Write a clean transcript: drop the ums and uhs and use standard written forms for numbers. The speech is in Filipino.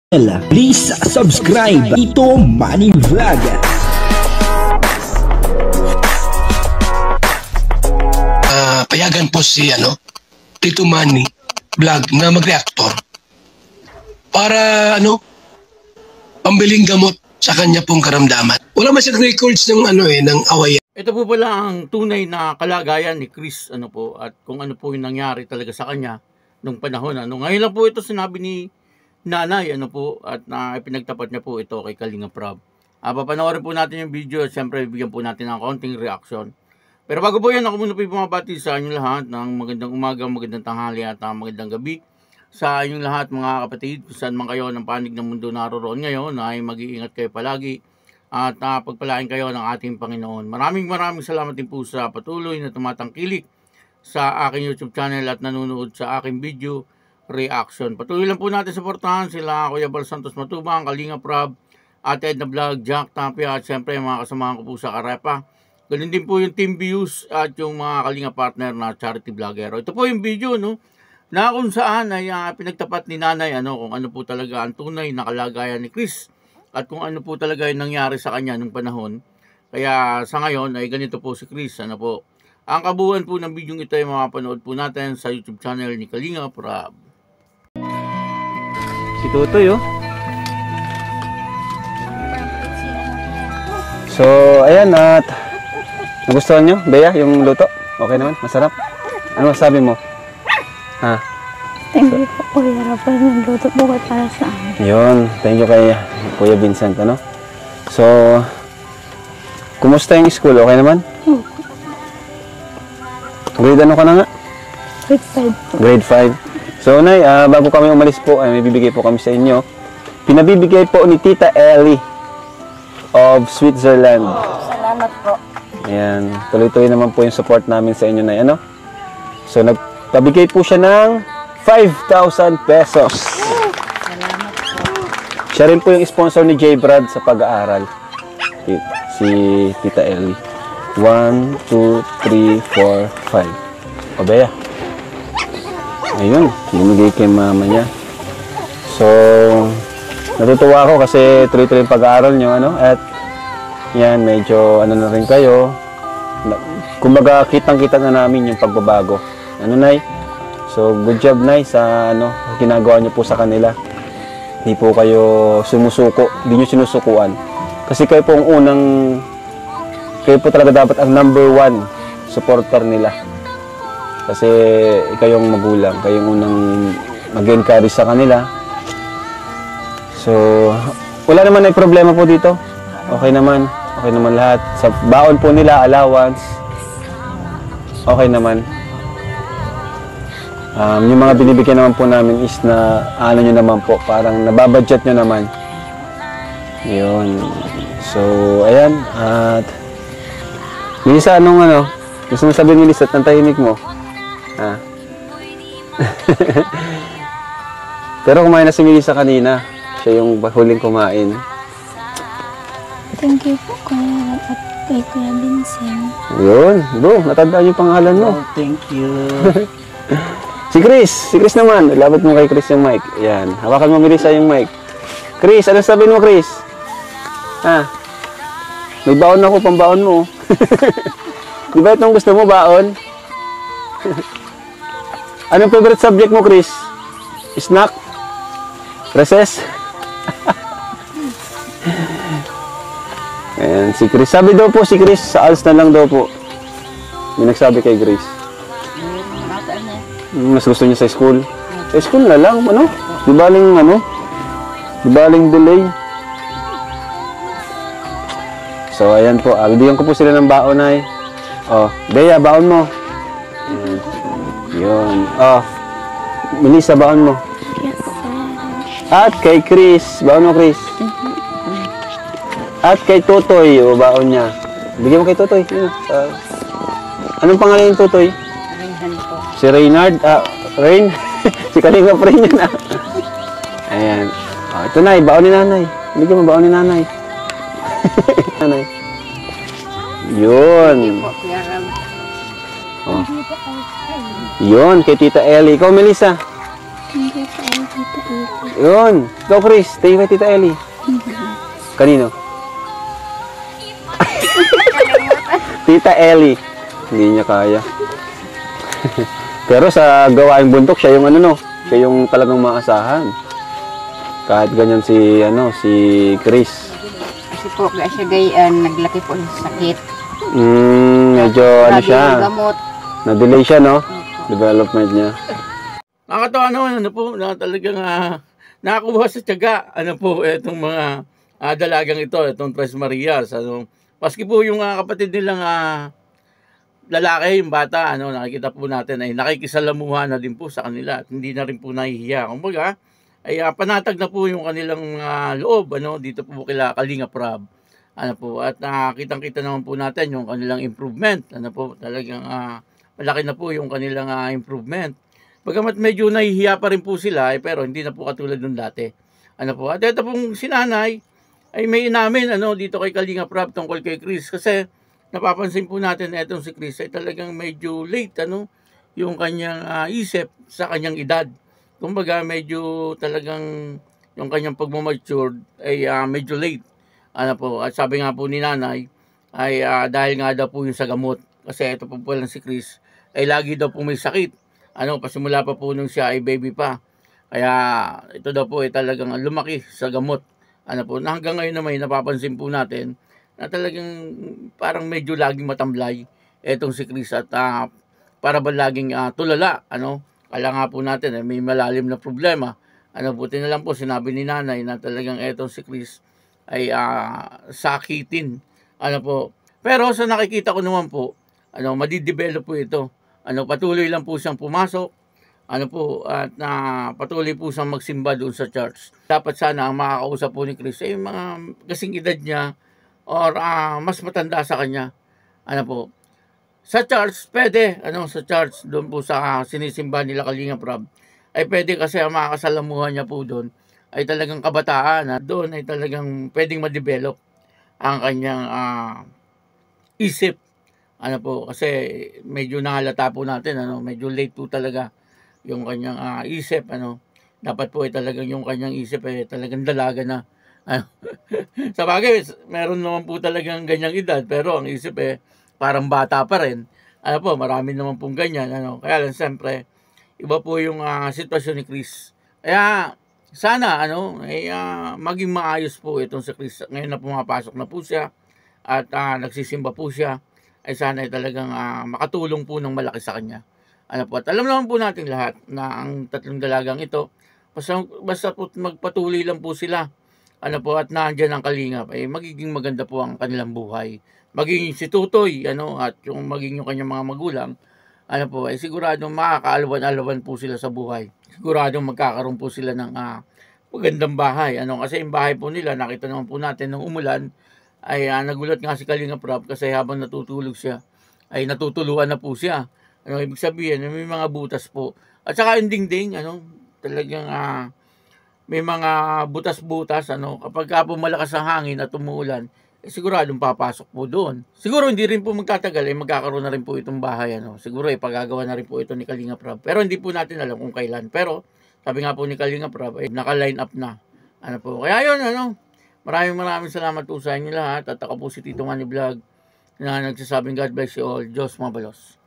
Please subscribe Tito Manny Vlog. Payagan po si Tito Manny Vlog na mag-reactor para pambiling gamot sa kanya pong karamdaman. Wala man siyang records ng ng awayan. Ito po pala ang tunay na kalagayan ni Chris at kung ano po yung nangyari talaga sa kanya nung panahon. Ngayon lang po ito sinabi ni Nanay at pinagtapat niya po ito kay Kalinga Prab. Papanoorin po natin yung video at siyempre bigyan po natin ng konting reaction. Pero bago po yan, ako muna po bumabati sa inyong lahat ng magandang umaga, magandang tanghali at magandang gabi sa inyong lahat mga kapatid. Kung saan man kayo ng panig ng mundo naroon ngayon ay mag-iingat kayo palagi at pagpalain kayo ng ating Panginoon. Maraming salamat din po sa patuloy na tumatangkilik sa aking YouTube channel at nanonood sa aking video reaction. Patuloy lang po natin suportahan sila Kuya Bal Santos Matubang, Kalinga Prab, Ate Edna Vlog, Jack Tapia at siyempre mga kasamahan ko po sa Karepa. Ganun din po yung Team Views at yung mga Kalinga partner na charity vlogger. Ito po yung video na kung saan ay pinagtapat ni Nanay kung ano po talaga ang tunay na kalagayan ni Chris at kung ano po talaga yung nangyari sa kanya nung panahon. Kaya sa ngayon ay ganito po si Chris. Ang kabuuan po ng video ito ay mapapanood po natin sa YouTube channel ni Kalinga Prab. Si Tutoy So, ayan at nagustuhan nyo, Bea, yung luto? Okay naman? Masarap? Ano masabi mo? Ha? Thank you po, Kuya Rapal, ng luto po para sa amin. Yun, thank you kay Kuya Vincent, So, kumusta yung school? Okay naman? Grade ano ka na nga? Grade 5 po. Grade 5. So, Nay, bago kami umalis po, ay may bibigay po kami sa inyo. Pinabibigay po ni Tita Ellie of Switzerland. Salamat po. Ayan, tuloy-tuloy naman po yung support namin sa inyo, Nay, So, nagpabigay po siya ng 5,000 pesos. Salamat po. Siya rin po yung sponsor ni J. Brad sa pag-aaral. Si Tita Ellie. 1, 2, 3, 4, 5. O, Bea. Ayun, binigay kay mama niya. So, natutuwa ako kasi tuloy-tuloy yung pag-aaral nyo, at yan, medyo na rin kayo. Kumbaga, kitang-kita na namin yung pagbabago. Nay? So, good job, Nay, sa ginagawa nyo po sa kanila. Hindi po kayo sumusuko, hindi nyo sinusukuan. Kasi kayo po ang kayo po talaga dapat ang #1 supporter nila. Kasi ikaw yung magulang, kayo yung unang mag-encourage sa kanila. So, wala naman ay problema po dito. Okay naman lahat. Sa baon po nila, allowance, okay naman. Yung mga binibigyan naman po namin is na nyo naman po, parang nababudget nyo naman. Yun. So, ayan. At Lisa, gusto mo sabihin ni Lisa at tahimik mo? Pero kumain na si Melissa kanina. Siya yung huling kumain. Thank you po, Kuya at kay Kuya Vincent. Yun. Natandaan yung pangalan mo. Thank you. Si Chris naman. Lapit mo kay Chris yung mic. Yan. Hawakan mo, Melissa, yung mic. Chris, ano sabihin mo, Chris? May baon ako, pambaon mo. Di ba itong gusto mo, baon? Anong favorite subject mo, Chris? Snack? Recess? Ayan, si Chris. Sabi daw po si Chris, sa ALS na lang daw po. May nagsabi kay Grace. Mas gusto niya sa school. Sa school na lang, Di baling delay. So, ayan po. Bibigyan ko po sila ng baon, Nay. Bea, baon mo. Yun. Melissa, baon mo. Yes, sir. At kay Chris. Baon mo, Chris. At kay Tutoy. Baon niya. Bigyan mo kay Tutoy. Anong pangalan yung Tutoy? Reynard po. Si Reynard. Rain. Si Kalinga pa rin yun, Ayan. Ito, Nay. Baon ni Nanay. Bigyan mo, baon ni Nanay. Nanay. Yun. Yun, kay Tita Ellie. Ikaw, Melissa. Thank you po, Tita Tita Eli. Yun. Ikaw, Chris. Stay kay Tita Ellie. Kanino? Tita Ellie. Hindi niya kaya. Pero sa gawaing bundok, siya yung ano, no? Siya yung talagang maasahan. Kahit ganyan si, ano, si Chris. Kasi po, siya gayan, naglaki po sa sakit. Medyo ano Grabe siya. yung gamot. Na-delay siya, no? Development niya. Nakakatawa naman, ano po, na talagang nakakuha sa tiyaga, ano po, itong mga dalagang ito, itong Tres Marias. Ano, paski po yung kapatid nilang lalaki, yung bata, ano, nakikita po natin ay nakikisalamuha na din po sa kanila at hindi na rin po nahihiya. Kumbaga, ay panatag na po yung kanilang loob, ano, dito po kila Kalinga Prab. Ano po, at kitang-kita naman po natin yung kanilang improvement. Ano po, talagang malaki na po yung kanilang improvement. Bagamat medyo nahihiya pa rin po sila, pero hindi na po katulad nung dati. Ano po, at ito pong sinanay, ay may inamin, ano, dito kay Kalinga Prab tungkol kay Chris. Kasi, napapansin po natin na itong si Chris ay talagang medyo late, ano, yung kanyang isip sa kanyang edad. Kumbaga, medyo talagang yung kanyang pagmamature ay medyo late. Ano po, at sabi nga po ni nanay, ay dahil nga daw po yung sa gamot. Kasi ito po lang si Chris, ay lagi daw po may sakit. Ano, pasimula pa po nung siya ay baby pa. Kaya ito daw po ay talagang lumaki sa gamot. Ano po, na hanggang ngayon naman napapansin po natin na talagang parang medyo laging matamlay etong si Chris at para ba laging tulala, ano? Kala nga po natin may malalim na problema. Ano, buti na lang po sinabi ni nanay na talagang etong si Chris ay sakitin. Ano po. Pero sa nakikita ko naman po, ano, madidevelop po ito. Ano, patuloy lang po siyang pumasok. Ano po, at patuloy po siyang magsimba doon sa church. Dapat sana ang makakausap po ni Chris ay mga kasing edad niya or mas matanda sa kanya. Ano po, sa church, pwede, ano, sa church, doon po sa sinisimba nila Kalinga Prab, ay pwede kasi ang makakasalamuhan niya po doon ay talagang kabataan. Doon ay talagang pwedeng ma-develop ang kanyang isip. Ano po, kasi medyo nahalata po natin, ano, medyo late po talaga yung kanyang isip, ano. Dapat po ay talagang yung kanyang isip ay talagang dalaga na. Ano. Sa bagay, meron naman po talagang ganyang edad, pero ang isip parang bata pa rin. Ano po, marami naman pong ganyan, ano. Kaya lang, siyempre, iba po yung sitwasyon ni Chris. Kaya, sana, ano, maging maayos po itong si Chris. Ngayon na pumapasok na po siya at nagsisimba po siya. Ay sana ay talagang makatulong po ng malaki sa kanya. Ano po, at alam naman po natin lahat na ang tatlong dalagang ito, basta po magpatuloy lang po sila, ano po, at nandiyan ang kalingap, ay magiging maganda po ang kanilang buhay. Magiging si Tutoy, ano, at yung magiging yung kanyang mga magulang, ano po, ay siguradong makakaalawan-alawan po sila sa buhay. Siguradong magkakaroon po sila ng magandang bahay. Ano, kasi yung bahay po nila, nakita naman po natin nung umulan, ay nagulat nga si Kalinga Prab kasi habang natutulog siya, ay natutuluan na po siya. Ano, ibig sabihin, may mga butas po. At saka yung dingding, ano, talagang may mga butas-butas, ano, kapag po malakas ang hangin at umuulan, siguradong papasok po doon. Siguro hindi rin po magtatagal, magkakaroon na rin po itong bahay, ano. Siguro pagagawa na rin po ito ni Kalinga Prab. Pero hindi po natin alam kung kailan. Pero sabi nga po ni Kalinga Prab, ay naka-line up na. Ano po, kaya yun, ano, maraming salamat po sa inyo lahat. At ako po si Tito Manny Vlog na nagsasabing God bless you all. Diyos mabalos.